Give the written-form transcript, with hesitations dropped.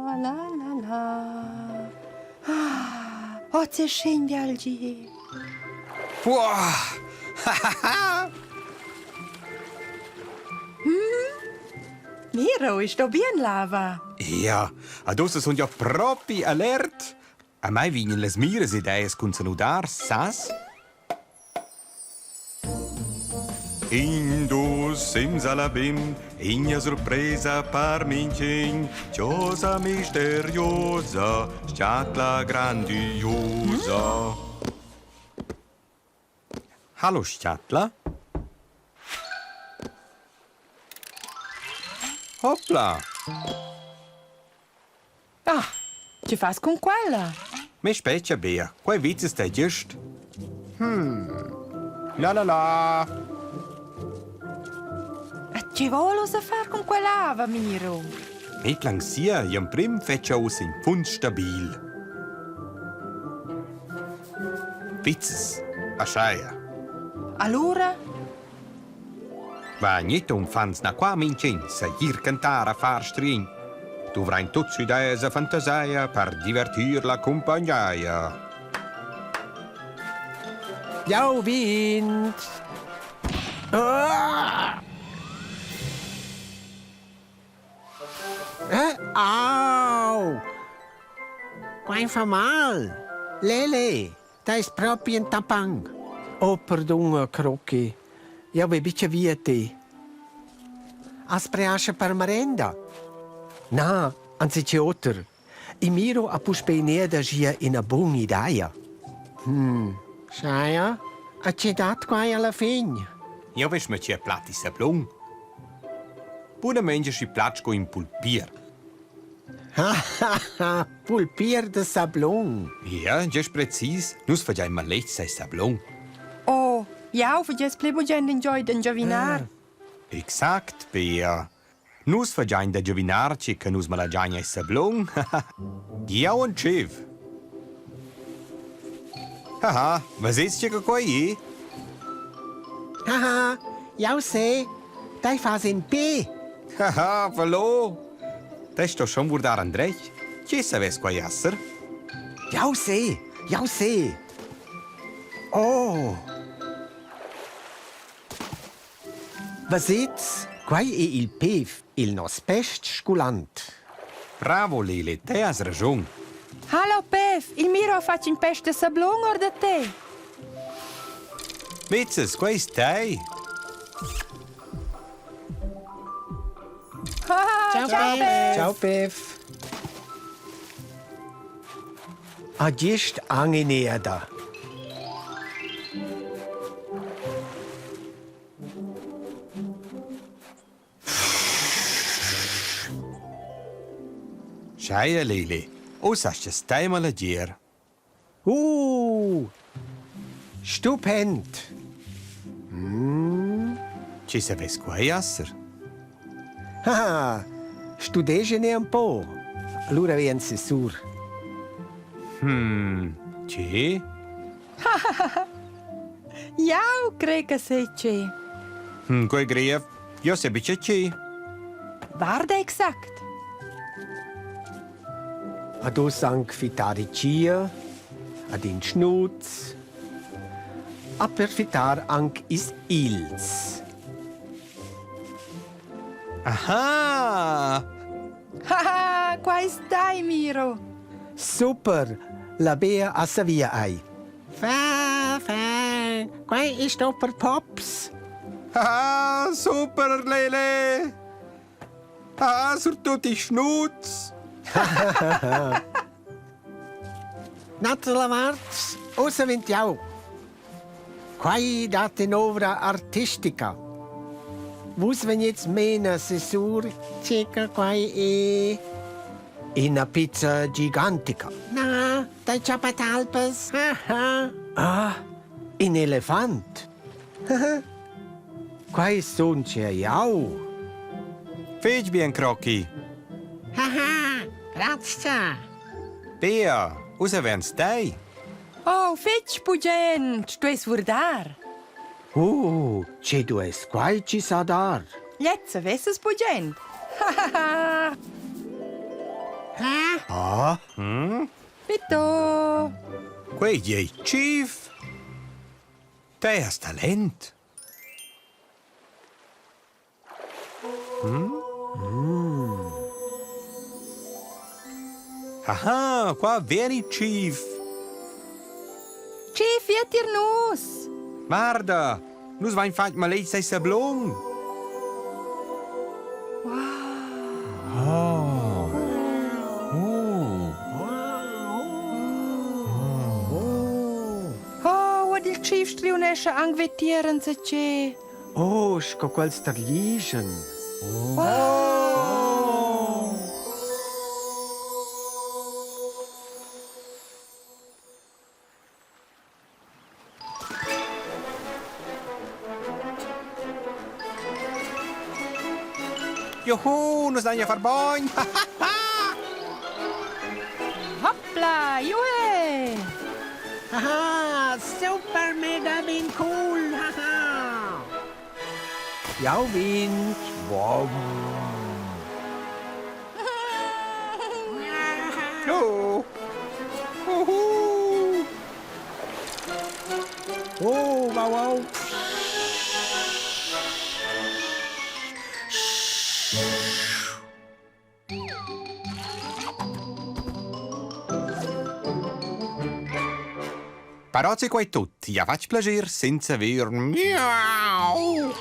la la la. Oh, c'è scende al G. Boah! Miro, ist da bien lava? Ja, adesso sono già proprio alert. A mai vengono le mie idee con salutare, sas? Indus simsalabim, igna sorpresa par mincin, cosa misteriosa, schatla grandiosa. Hallo, Schatla. Hoppla! Ah, che fas con quella? Mi specchia bea, quai vizzi stai giust? La la la! Che volos a far con quella lava, Miro? Mi plansia, iam prim feccia us in fund stabil. Vizzes, asciaia. Allora? Va niente un fans na qua mincenza, ir cantare a far strin. Tu avrai tutti idee e fantasia per divertir la compagnia. Jau Wind! Au! Quai fa mal! Lele, da ist proprio un tapang. Oh, perdona, Crocky. Ja, wie bitte wie te? As preasce per merenda? Na, anzi c'è otter. I Miro a puspeinea da gia in a buona idea. Schaia, a c'è dat quai alla fine. Ja, wisch mir c'è platti sablùn. Buona menja si platschko in pulpier. Ha, pulpier de sablùn. Ja, just precis. Nus fagiai Maletgs da sablùn. Oh, ja, für jetzt bleib ich in Joy den Jovinar. Exakt, Bea. Nus fagiai da giovinarci che nus malagiai ai sablùn. Ja und Schiff. Haha, was ist hier gekommen? Haha, jau se, dai fas in B. Haha, verlo. Das ist doch schon wohl daran recht. Che sabes qua jasser? Jau se. Oh. Was jetzt? Quai è il PEV, il nos best sculant. Bravo, Lili, te has ragione. Hallo, Pef, il Miro faccio in peste sablon or da te? Vitzes, qua ist te? Ciao, Pef. Ciao, PEV. Adjust angeneada. Scheia, Lili. O sagst du stai malagier? Stupend. Che sabes qua jasser? Haha, studegene un po'. Allora vien si sur. Che? Ja, crec che sei c'è. Quai grev. Jo se bice che. Guarda exakt. Ad us anc fitaricia, ad in schnuz, a per fitar anc is igls. Aha! Haha, qua stai, Miro. Super, la bea a savia ai. Fa, quai ist per Pops. Haha, super, Lili! Haha, sur tutti schnutz! Natala Marz, osa ventiau. Quai date novra artistica. Vus venits mena sesur, ceca quai e... Una pizza gigantica. Na, dai ciapatalpas. Ah, in elefant. Quai son jau. Fetch bien, Crocky. Haha, razza. Bea, usa wern stai? Oh, fetch pugen, tu es vurdar. Ce du es quai ci sa dar. Jetzt wesses pugen. Hahaha. Ah, Pito. Quei è chief. Te has talent. Aha, qua vieni chief. Chief, vietir nus. Guarda, nus vain fat Maletgs da sablùn. Oh, wat il chief striunesce angvetieren se ce. oh, sco quel sterligen. Juhu, nus dain ja verboin. Hoppla, jue. Haha, super mega bin cool. Haha. Jau wind. Wow. Jo. Juhu. Oh, wow, wow. Però c'è qua tutti, ja fac plaisir senza ver miau.